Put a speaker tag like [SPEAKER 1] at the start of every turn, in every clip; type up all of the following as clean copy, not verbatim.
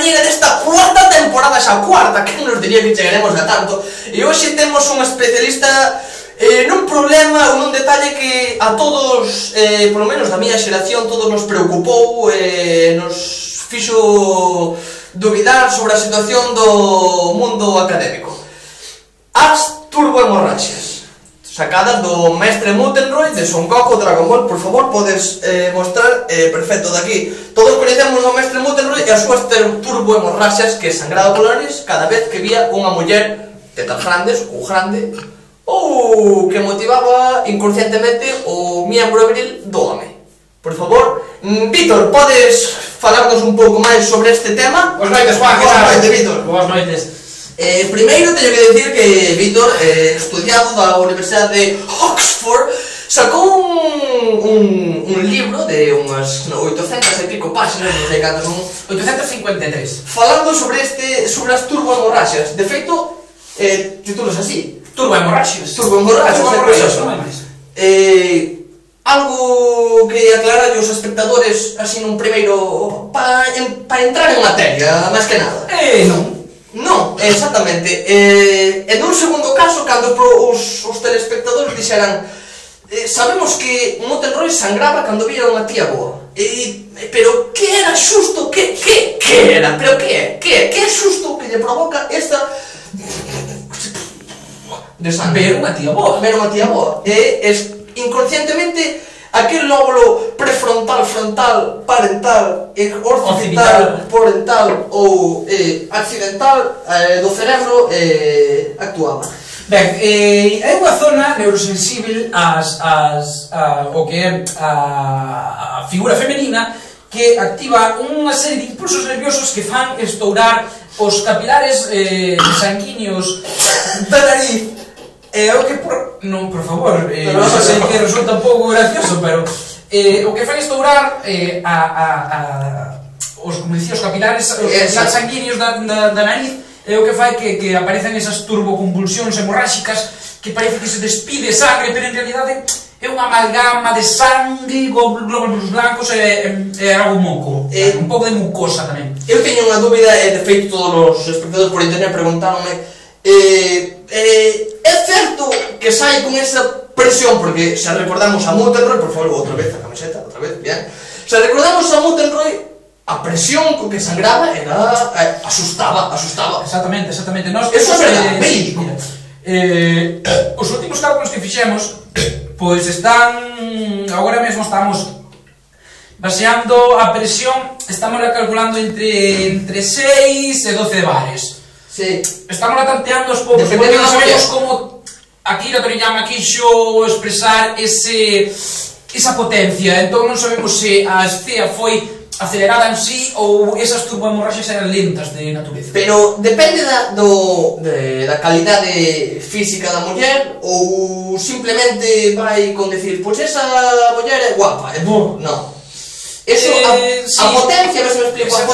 [SPEAKER 1] compañeira desta cuarta temporada, xa cuarta, que nos diría que chegaremos a tanto. E hoxe temos un especialista nun problema ou nun detalle que a todos, polo menos da miña xeración, todos nos preocupou, nos fixo dubidar sobre a situación do mundo académico. As turbohemorraxias sacadas do mestre Mutenroy de Son Goku Dragon Ball. Por favor, podes mostrar, perfecto, daqui. Todos coñecemos o mestre Mutenroy e as súas turbohemorraxias que sangraba polo nariz cada vez que vía unha muller tetas grandes ou grande ou que motivaba inconscientemente o miembro viril do home. Por favor, Víctor, podes falarnos un pouco máis sobre este tema?
[SPEAKER 2] Boas noites, Juan, que
[SPEAKER 1] tal? Boas noites, Víctor.
[SPEAKER 2] Boas noites.
[SPEAKER 1] Primeiro teño que decir que Víctor, estudiado da Universidade de Oxford, sacou un libro de unhas 800 e pico páxinas, non sei cantas son,
[SPEAKER 2] 853.
[SPEAKER 1] falando sobre as turbohemorraxias. De feito, títulos así.
[SPEAKER 2] Turbohemorraxias.
[SPEAKER 1] Turbohemorraxias. Algo que aclararlle os espectadores así nun primeiro, para entrar en materia, máis que nada.
[SPEAKER 2] Non.
[SPEAKER 1] Non, exactamente. E nun segundo caso, cando os telespectadores dixeran sabemos que Mutenroy sangraba cando vía unha tía boa, pero que era xusto? Que era? Pero que é xusto que lle provoca esta de sangre?
[SPEAKER 2] Ver unha tía boa.
[SPEAKER 1] Ver unha tía boa. Inconscientemente aquel lóbulo prefrontal, frontal, parental, occipital, parental ou accidental do cerebro actuaba.
[SPEAKER 2] Ben, é unha zona neurosensível o que é a figura femenina que activa unha serie de impulsos nerviosos que fan estourar os capilares sanguíneos da nariz. O que non, por favor, sei que resulta un pouco gracioso, pero o que fai estourar os, como dicía, os capilares sanguíneos da nariz, é o que fai que aparecen esas turboconvulsións hemorráxicas que parece que se despide sangre, pero en realidade é unha amalgama de sangue, glóbulos blancos e algo moco, un pouco de mucosa tamén.
[SPEAKER 1] Eu teño unha dúbida, e de feito todos os espectadores por internet preguntáronme, é certo que sai con esa presión, porque se recordamos a Mutenroy, por favor, outra vez a camiseta, outra vez, bien, se recordamos a Mutenroy, a presión con que sangraba era asustaba.
[SPEAKER 2] Exactamente.
[SPEAKER 1] Eso é verdade, médico.
[SPEAKER 2] Os últimos cálculos que fixemos, pois están, agora mesmo estamos baseando a presión, estamos calculando entre 6 e 12 bares.
[SPEAKER 1] Sí.
[SPEAKER 2] Estamos tanteando aos poucos, porque non sabemos como Akira Toriyama quixo expresar esa potencia, entón non sabemos se a escea foi acelerada en sí ou esas turbohemorraxias eran lentas de natureza.
[SPEAKER 1] Pero depende da calidade física da muller ou simplemente vai con decir, pois esa muller é guapa, é bo, non. Eso, a potencia, ves me explico,
[SPEAKER 2] a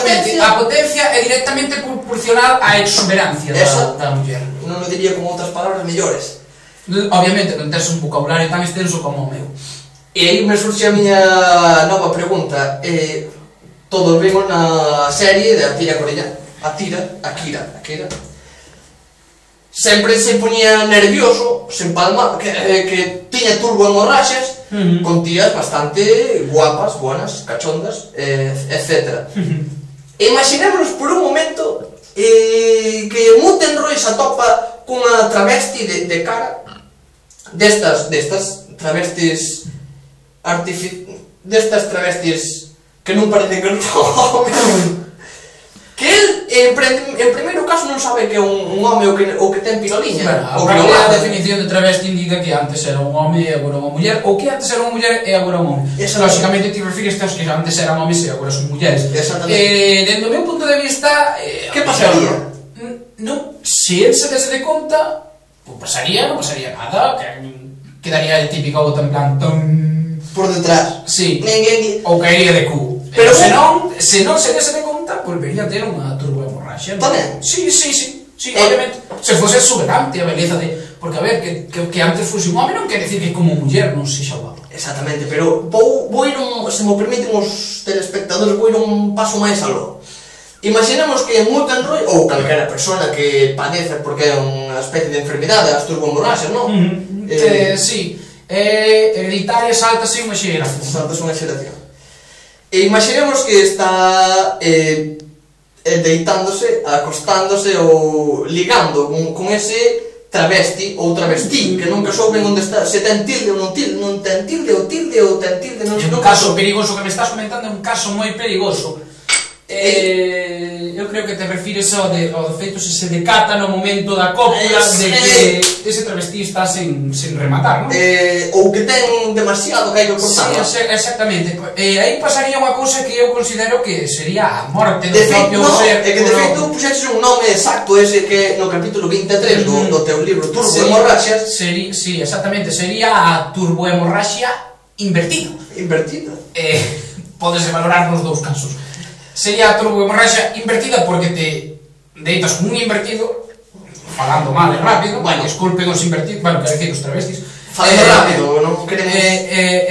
[SPEAKER 2] potencia é directamente proporcional á exuberancia da muller.
[SPEAKER 1] Non o diría con outras palabras mellores.
[SPEAKER 2] Obviamente, non tens un vocabulario tan extenso como o meu.
[SPEAKER 1] E aí me surxe a miña nova pregunta. Todos vimos na serie de Akira Akira. Sempre se poñía nervioso, se empalma, que tiña turbohemorraxias, con tías bastante guapas, buenas, cachondas, etc. Imaginémonos por un momento que Mutenroy se atopa cunha travesti de cara destas travestis que non parecen que non que el, en primeiro caso, non sabe que é un home ou que ten piroliña.
[SPEAKER 2] A definición de travesti indica que antes era un home e agora unha muller, ou que antes era unha muller e agora un home. Lógicamente ti refires aos que antes eran homes e agora son mulleres. Dentro do meu punto de vista,
[SPEAKER 1] que pasaría?
[SPEAKER 2] Se el se dese de conta, non pasaría nada, quedaría el típico botón en plan
[SPEAKER 1] por detrás.
[SPEAKER 2] Sí, ou caería de cu. Pero se non se dese de conta, volvería a ter unha turbohemorraxia.
[SPEAKER 1] Tamén?
[SPEAKER 2] Sí, obviamente. Se fose exuberante a beleza de... Porque, a ver, que antes fose un home non quer decir que como muller non sexa guapo.
[SPEAKER 1] Exactamente, pero vou ir, se me permiten os telespectadores, vou ir un paso máis aló. Imaginemos que en Mutenroy, ou calquera persona que padece porque é unha especie de enfermidade, as turbohemorraxias, non?
[SPEAKER 2] Sí, hereditaria, saltase unha xeración.
[SPEAKER 1] Saltase unha xeración. E imaginemos que está deitándose, acostándose ou ligando con ese travesti ou travestí, que nunca souben onde está, se ten tilde ou non tilde, non ten tilde ou tilde ou ten tilde, non sei.
[SPEAKER 2] É un caso perigoso que me estás comentando, é un caso moi perigoso. Eu creo que te refires ao feito se se decata no momento da cópula de que ese travesti está sen rematar, non?
[SPEAKER 1] Ou que ten demasiado que hai que cortar.
[SPEAKER 2] Sí, exactamente. Aí pasaría unha cousa que eu considero que sería a morte do propio ser.
[SPEAKER 1] É que de feito puxaches un nome exacto ese que no capítulo 23 do teu libro Turbohemorraxias.
[SPEAKER 2] Sí, exactamente, sería a turbohemorraxia invertida.
[SPEAKER 1] Invertida.
[SPEAKER 2] Pódese valorar nos dous casos. Sería a turbohemorraxia invertida porque te deitas con un invertido, falando mal e rápido, disculpen os invertidos, bueno, quero dicir os travestis.
[SPEAKER 1] Falando rápido, non queremos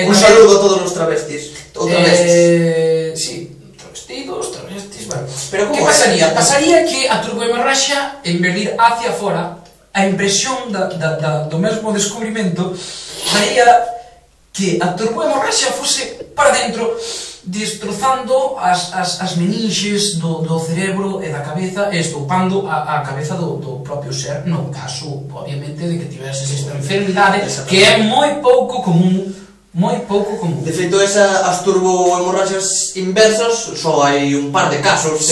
[SPEAKER 1] un saludo a todos os travestis. Ou travestis.
[SPEAKER 2] Sí, travestis, bueno.
[SPEAKER 1] Pero
[SPEAKER 2] que pasaría? Pasaría que a turbohemorraxia, en vez de ir hacia fora, a impresión do mesmo descubrimento faría que a turbohemorraxia fose para dentro, destrozando as meninxes do cerebro e da cabeza e estoupando a cabeza do propio ser, no caso, obviamente, de que tiveses esta enfermidade que é moi pouco común.
[SPEAKER 1] De feito, as turbohemorraxias inversas só hai un par de casos.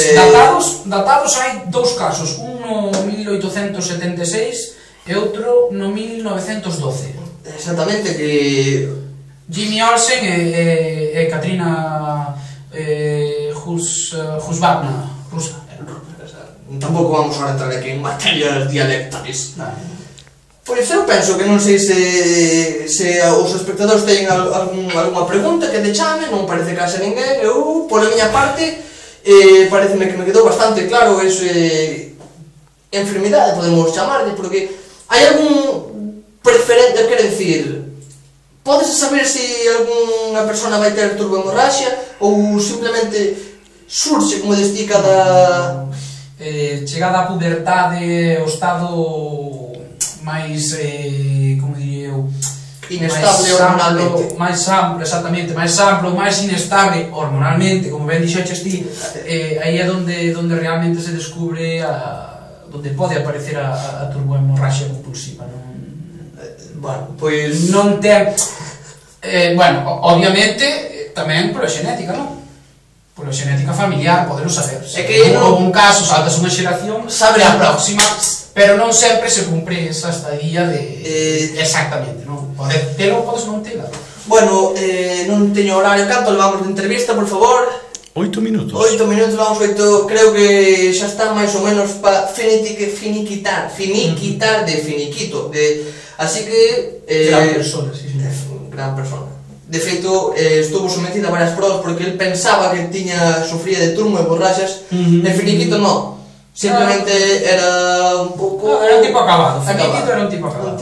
[SPEAKER 2] Datados hai dous casos, un no 1876 e outro no 1912.
[SPEAKER 1] Exactamente, que
[SPEAKER 2] Jimmy Olsen e Katrina Husbagna rusa.
[SPEAKER 1] Tampouco vamos a entrar aquí en materias dialectais. Pois eu penso que non sei se os espectadores teñen algunha pregunta que te chame, non parece que haxa ninguén. Eu, pola miña parte, pareceme que me quedou bastante claro ese enfermidade, podemos chamarlle, porque hai algún preferente, quero dicir, podes saber se algunha persona vai ter turbohemorraxia ou simplemente surxe, como desti, cada
[SPEAKER 2] chegada a puberdade, o estado máis, como diría eu,
[SPEAKER 1] inestable hormonalmente,
[SPEAKER 2] máis amplo, exactamente, máis amplo, máis inestable hormonalmente, como ben dixeches ti, aí é onde realmente se descubre onde pode aparecer a turbohemorraxia compulsiva.
[SPEAKER 1] Bueno, pois
[SPEAKER 2] non ten, bueno, obviamente tamén pola xenética, non? Pola xenética familiar, podemos saber. É que houve un caso, saltas unha xeración, sabe a próxima, pero non sempre se cumpre esa estadía de exactamente, non? Podes telo, podes non tela.
[SPEAKER 1] Bueno, non teño horario. Canto levamos de entrevista, por favor?
[SPEAKER 3] 8 minutos.
[SPEAKER 1] 8 minutos, vamos 8. Creo que xa está máis ou menos para finiquitar de finiquito. Así que...
[SPEAKER 2] gran persona, sí.
[SPEAKER 1] Gran persona. De feito, estuvo sometida a varias probas porque el pensaba que sufría de turbohemorraxias. De finiquito non. Simplemente era un pouco...
[SPEAKER 2] Era un tipo acabado. Finiquito era un tipo acabado.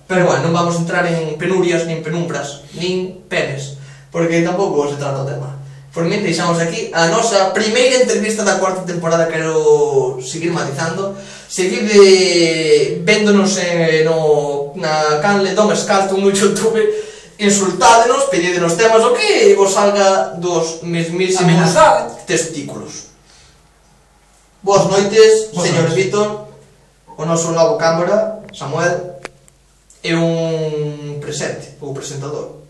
[SPEAKER 1] Pero bueno, non vamos a entrar en penurias, nin penumbras, nin penes, porque tampouco se trata o tema. Por min, deixamos aquí a nosa primeira entrevista da cuarta temporada. Quero seguir matizando, seguir véndonos na canle do Mescalto no YouTube, insultádenos, pedídenos temas, o que vos salga dos mesmísimos testículos. Boas noites, señor Víctor, o noso novo cámara, Samuel, e un presente, ou presentador.